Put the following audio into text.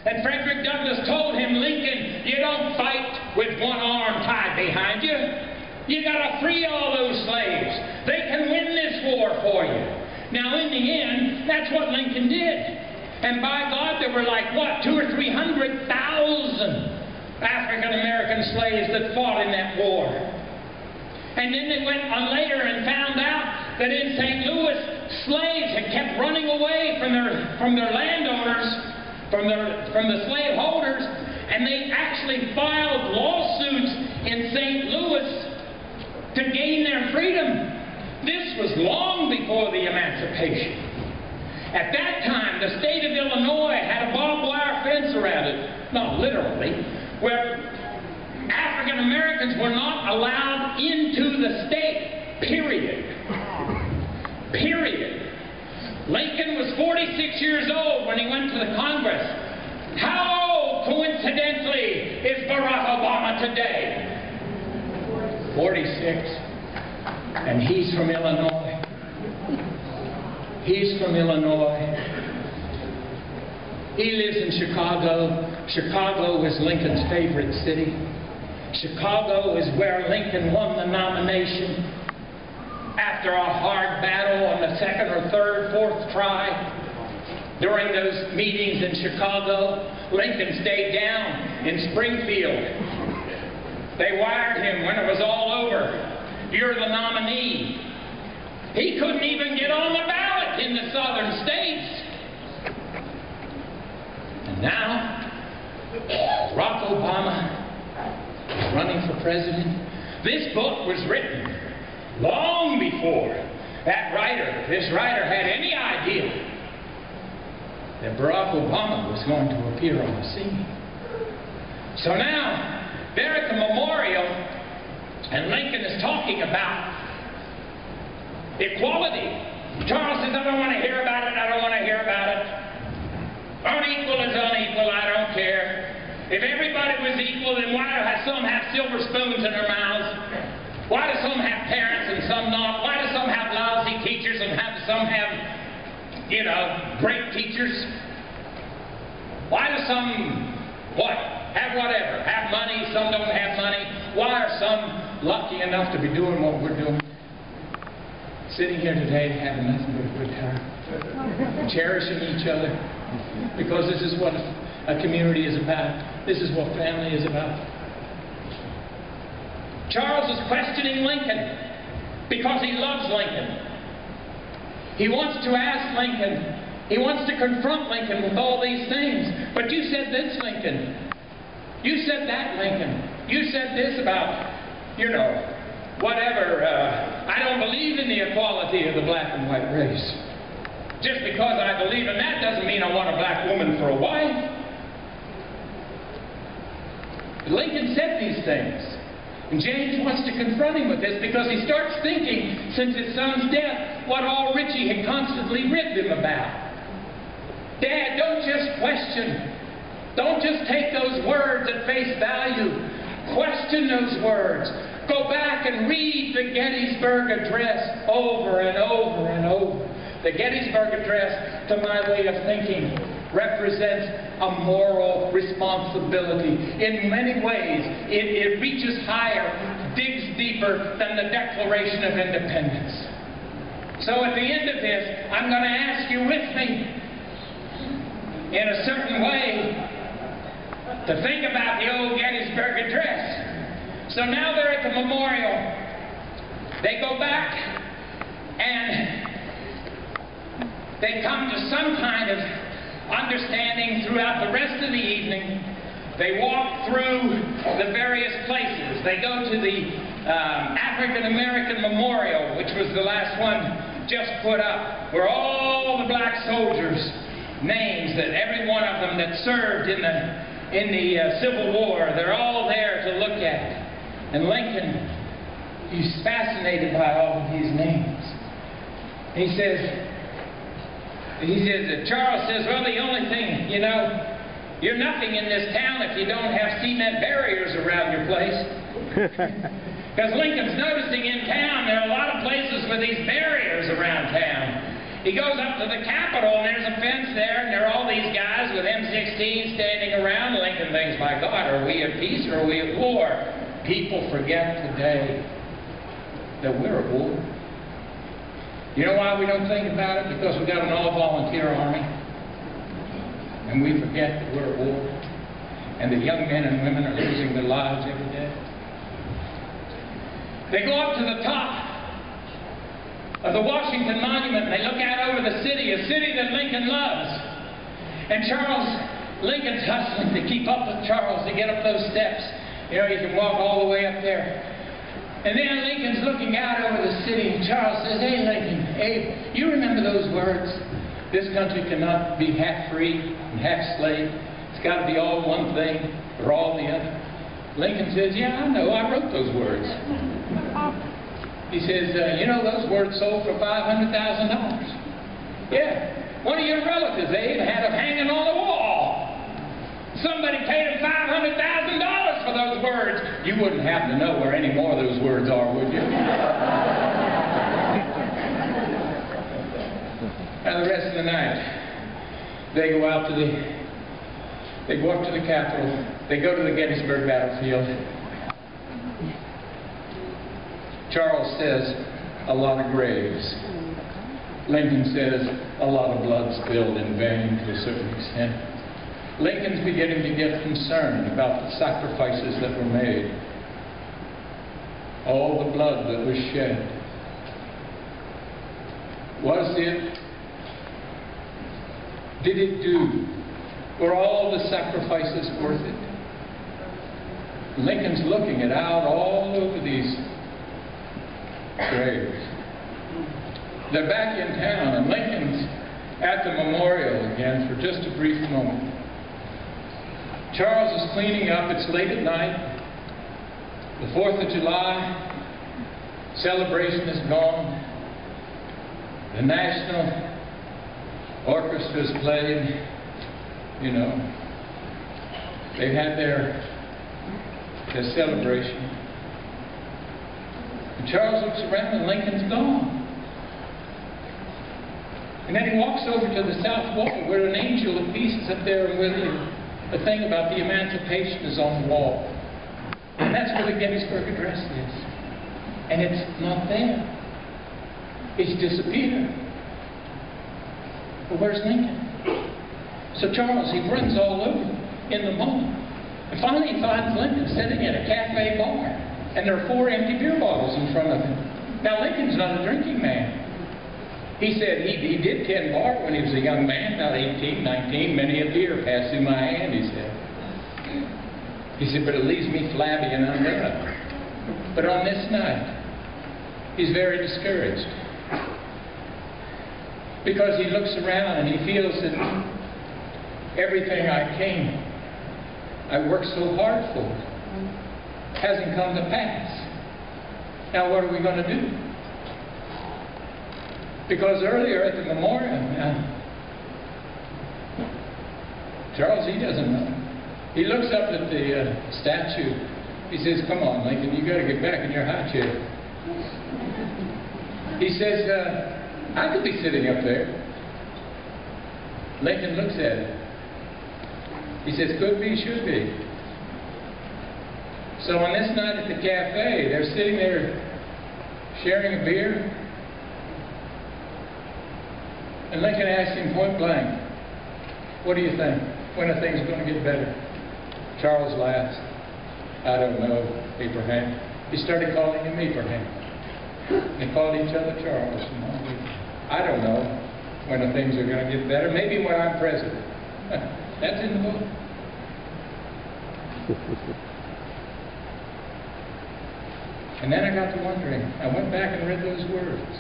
And Frederick Douglass told him, Lincoln, you don't fight with one arm tied behind you. You got to free all those slaves. They can win this war for you. Now, in the end, that's what Lincoln did. And by God, there were like, what, 200,000 or 300,000 African-American slaves that fought in that war. And then they went on later and found out that in St. Louis, slaves had kept running away from their landowners, from the slave holders, and they actually filed lawsuits in St. Louis to gain their freedom. This was long before the emancipation. At that time, the state of Illinois had a barbed wire fence around it, not literally, where African Americans were not allowed into the state, period. Period. Lincoln was 46 years old when he went to the Congress. How old, coincidentally, is Barack Obama today? 46. And he's from Illinois. He's from Illinois. He lives in Chicago. Chicago is Lincoln's favorite city. Chicago is where Lincoln won the nomination after a hard battle on the second or third, fourth try. During those meetings in Chicago, Lincoln stayed down in Springfield. They wired him when it was all over. You're the nominee. He couldn't even get on the ballot in the southern states. And now, Barack Obama is running for president. This book was written long before this writer had any idea that Barack Obama was going to appear on the scene. So now, they're at the memorial, and Lincoln is talking about equality. Charles says, I don't want to hear about it, I don't want to hear about it. Unequal is unequal, I don't care. If everybody was equal, then why do some have silver spoons in their mouths? Why do some have parents and some not? Why do some have lousy teachers and some have, great teachers? Why do some, have whatever, have money, some don't have money? Why are some lucky enough to be doing what we're doing? Sitting here today having nothing but a good time. Cherishing each other. Because this is what a community is about. This is what family is about. Charles is questioning Lincoln because he loves Lincoln. He wants to ask Lincoln, he wants to confront Lincoln with all these things. But you said this, Lincoln. You said that, Lincoln. You said this about, whatever. I don't believe in the equality of the black and white race. Just because I believe in that doesn't mean I want a black woman for a wife. Lincoln said these things. And James wants to confront him with this because he starts thinking, since his son's death, what all Richie had constantly ribbed him about. Dad, don't just question. Don't just take those words at face value. Question those words. Go back and read the Gettysburg Address over and over and over. The Gettysburg Address, to my way of thinking, represents a moral responsibility. In many ways, it reaches higher, digs deeper than the Declaration of Independence. So at the end of this, I'm going to ask you with me, in a certain way, to think about the old Gettysburg Address. So now they're at the memorial. They go back and they come to some kind of understanding throughout the rest of the evening. They walk through the various places. They go to the African American Memorial, which was the last one just put up, where all the black soldiers' names, that every one of them that served in the Civil War, they're all there to look at. And Lincoln, he's fascinated by all of these names. He says, Charles says, well, the only thing, you're nothing in this town if you don't have cement barriers around your place. Because Lincoln's noticing in town, there are a lot of places with these barriers around town. He goes up to the Capitol, and there's a fence there, and there are all these guys with M16s standing around. Lincoln thinks, my God, are we at peace or are we at war? People forget today that we're at war. You know why we don't think about it? Because we've got an all-volunteer army. And we forget that we're at war. And the young men and women are losing their lives every day. They go up to the top of the Washington Monument, and they look out over the city, a city that Lincoln loves. And Lincoln's hustling to keep up with Charles to get up those steps. You know, he can walk all the way up there. And then Lincoln's looking out over the city, and Charles says, hey, Lincoln, hey, you remember those words? This country cannot be half free and half slave. It's got to be all one thing or all the other. Lincoln says, yeah, I know, I wrote those words. He says, you know, those words sold for $500,000. Yeah. One of your relatives, Abe, had them hanging on the wall. Somebody paid him $500,000 for those words. You wouldn't happen to know where any more of those words are, would you? Now, the rest of the night, they go up to the Capitol. They go to the Gettysburg battlefield. Charles says, a lot of graves. Lincoln says, a lot of blood spilled in vain to a certain extent. Lincoln's beginning to get concerned about the sacrifices that were made. All the blood that was shed. Did it were all the sacrifices worth it? Lincoln's looking it out all over these graves. They're back in town, and Lincoln's at the memorial again for just a brief moment. Charles is cleaning up. It's late at night. The 4th of July celebration is gone. The National Orchestra's played. You know, they've had their celebration. And Charles looks around and Lincoln's gone. And then he walks over to the south wall where an angel of peace is up there, and where the thing about the emancipation is on the wall. And that's where the Gettysburg Address is. And it's not there. It's disappeared. Well, where's Lincoln? So Charles, he runs all over in the moment. And finally he finds Lincoln sitting at a cafe bar. And there are 4 empty beer bottles in front of him. Now, Lincoln's not a drinking man. He said he did 10 bar when he was a young man, about 18, 19. Many a beer passed through my hand, he said. He said, but it leaves me flabby and undone. But on this night, he's very discouraged. Because he looks around and he feels that everything I worked so hard for, hasn't come to pass. Now what are we going to do? Because earlier at the memorial, Charles, he doesn't know. He looks up at the statue. He says, come on, Lincoln, you got to get back in your high chair. He says, I could be sitting up there. Lincoln looks at it. He says, could be, should be. So on this night at the cafe, they're sitting there sharing a beer. And Lincoln asked him point blank, what do you think? When are things going to get better? Charles laughs. I don't know, Abraham. He started calling him Abraham. They called each other Charles. I don't know when the things are going to get better. Maybe when I'm president. That's in the book. And then I got to wondering. I went back and read those words.